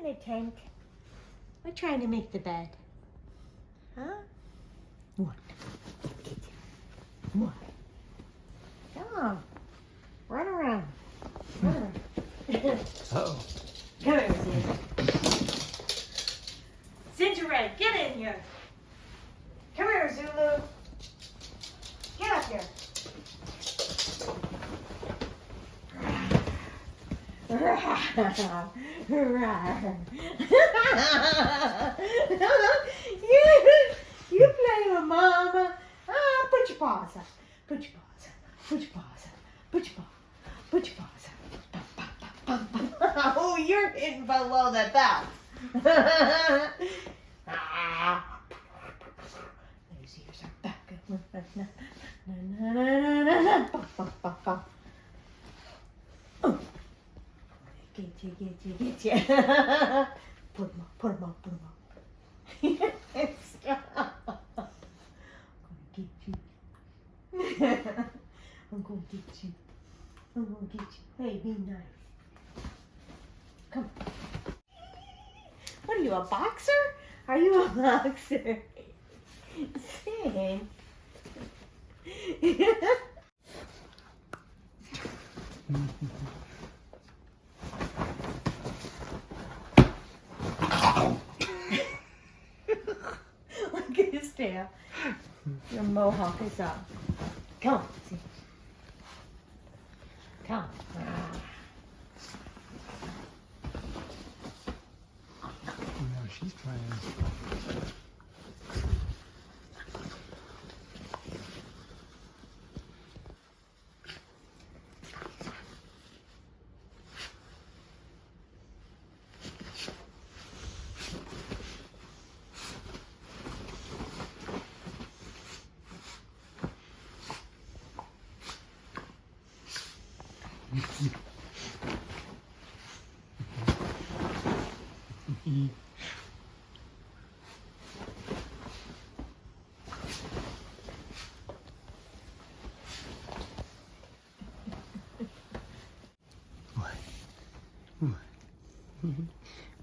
it, Tank. We're trying to make the bed. Huh? What? What? Come on. Run around. Run around. Uh-oh. Come here, Zin. Zingered, get in here. Come here, Zulu. Get up here. you play with Mama. Put your paws up. Put your paws up. Put your paws up. Put your paws up. Put your paws up. Oh, you're hitting below the belt. Those ears are back. Oh. Get you. Put him up. I'm gonna get you. I'm gonna get you. Hey, be nice. Come. What are you, a boxer? Are you a boxer? Sit. Look at his tail. Your mohawk is up. Come on. See. Come on. Now she's trying.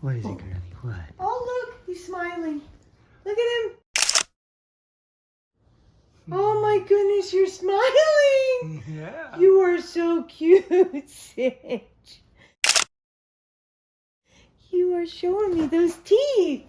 What is it, girlie? What? Oh, look, he's smiling. Look at him. Oh my goodness, you're smiling. Yeah. You are so cute, Sage. You are showing me those teeth.